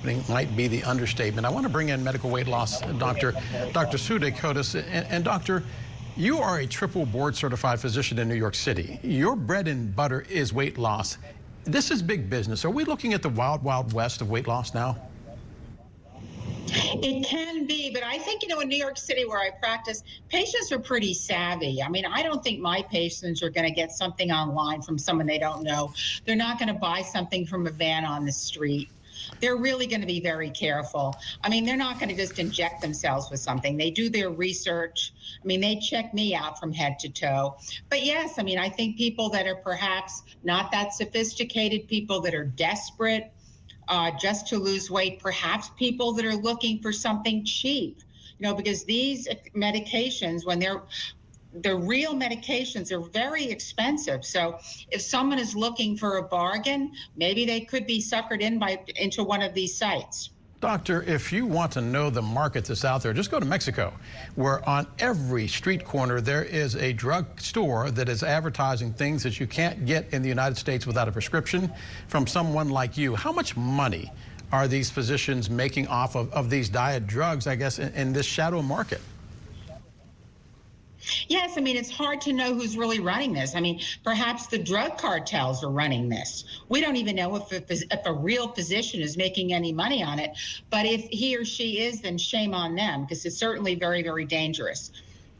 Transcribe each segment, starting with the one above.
eye-opening might be the understatement. I want to bring in medical weight loss doctor, Dr. Sue Decotiis. And doctor, you are a triple board certified physician in New York City. Your bread and butter is weight loss. This is big business. Are we looking at the wild, wild west of weight loss now? It can be, but I think, in New York City where I practice, patients are pretty savvy. I mean, I don't think my patients are going to get something online from someone they don't know. They're not going to buy something from a van on the street. They're really going to be very careful. I mean, they're not going to just inject themselves with something. They do their research. I mean, they check me out from head to toe. But yes, I mean, I think people that are perhaps not that sophisticated, people that are desperate, just to lose weight, perhaps people that are looking for something cheap, because these medications, when the real medications, are very expensive. So if someone is looking for a bargain, maybe they could be suckered into one of these sites. Doctor, if you want to know the market that's out there, just go to Mexico, where on every street corner there is a drug store that is advertising things that you can't get in the United States without a prescription from someone like you. How much money are these physicians making off of these diet drugs, I guess, in this shadow market? Yes, I mean, it's hard to know who's really running this. I mean, perhaps the drug cartels are running this. We don't even know if a real physician is making any money on it. But if he or she is, then shame on them, because it's certainly very, very dangerous.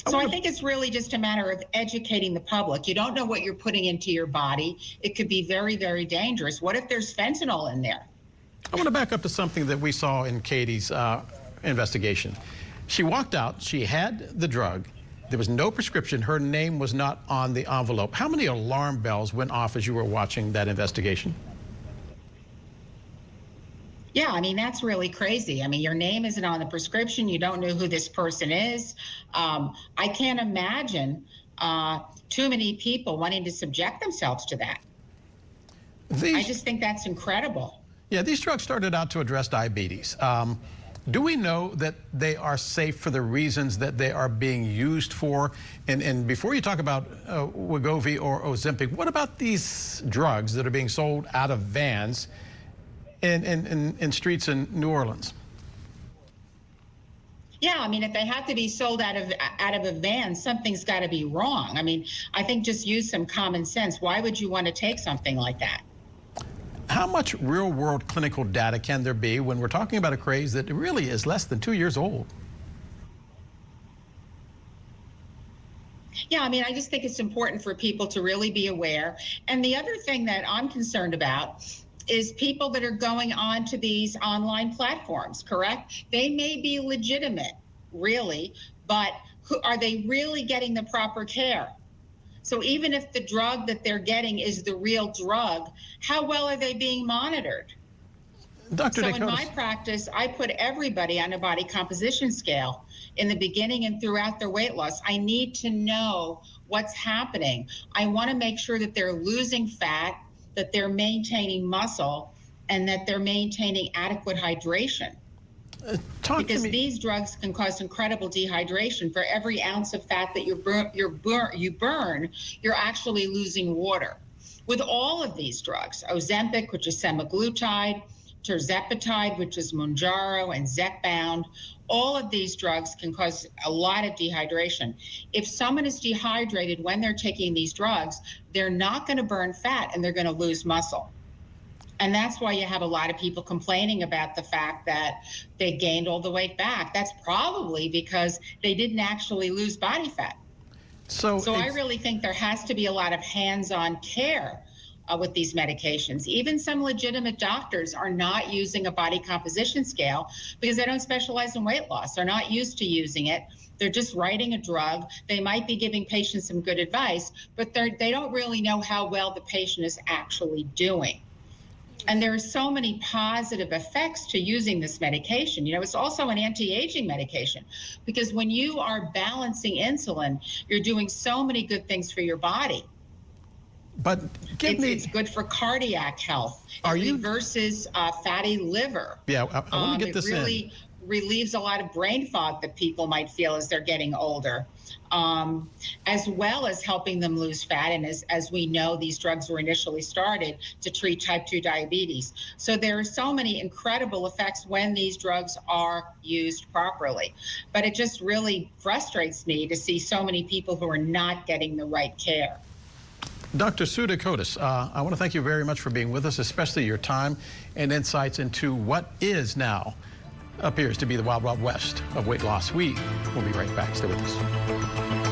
So I think it's really just a matter of educating the public. You don't know what you're putting into your body. It could be very, very dangerous. What if there's fentanyl in there? I want to back up to something that we saw in Katie's investigation. She walked out. She had the drug. There was no prescription. Her name was not on the envelope. How many alarm bells went off as you were watching that investigation? Yeah, I mean, that's really crazy. I mean, your name isn't on the prescription. You don't know who this person is. I can't imagine too many people wanting to subject themselves to that. I just think that's incredible. Yeah, these drugs started out to address diabetes. Do we know that they are safe for the reasons that they are being used for? And before you talk about Wegovy or Ozempic, what about these drugs that are being sold out of vans in streets in New Orleans? Yeah, I mean, if they have to be sold out of a van, something's got to be wrong. I mean, I think just use some common sense. Why would you want to take something like that? How much real-world clinical data can there be when we're talking about a craze that really is less than 2 years old? Yeah, I mean, I just think it's important for people to really be aware. And the other thing that I'm concerned about is people that are going on to these online platforms, correct? They may be legitimate, really, but are they really getting the proper care? So even if the drug that they're getting is the real drug, how well are they being monitored? Dr. Decotiis. In my practice, I put everybody on a body composition scale in the beginning and throughout their weight loss. I need to know what's happening. I want to make sure that they're losing fat, that they're maintaining muscle, and that they're maintaining adequate hydration. Because these drugs can cause incredible dehydration. For every ounce of fat that you burn, you're actually losing water. With all of these drugs, Ozempic, which is semaglutide, tirzepatide, which is Mounjaro, and Zepbound, all of these drugs can cause a lot of dehydration. If someone is dehydrated when they're taking these drugs, they're not going to burn fat and they're going to lose muscle. And that's why you have a lot of people complaining about the fact that they gained all the weight back. That's probably because they didn't actually lose body fat. So I really think there has to be a lot of hands-on care with these medications. Even some legitimate doctors are not using a body composition scale because they don't specialize in weight loss. They're not used to using it. They're just writing a drug. They might be giving patients some good advice, but they don't really know how well the patient is actually doing. And there are so many positive effects to using this medication. It's also an anti-aging medication because when you are balancing insulin, you're doing so many good things for your body. But it's good for cardiac health. It reverses fatty liver. Yeah, I want to get this in. It really relieves a lot of brain fog that people might feel as they're getting older, as well as helping them lose fat. And as we know, these drugs were initially started to treat type 2 diabetes. So there are so many incredible effects when these drugs are used properly. But it just really frustrates me to see so many people who are not getting the right care. Dr. Sue Decotiis, I want to thank you very much for being with us, especially your time and insights into what is now appears to be the wild, wild west of weight loss. We will be right back. Stay with us.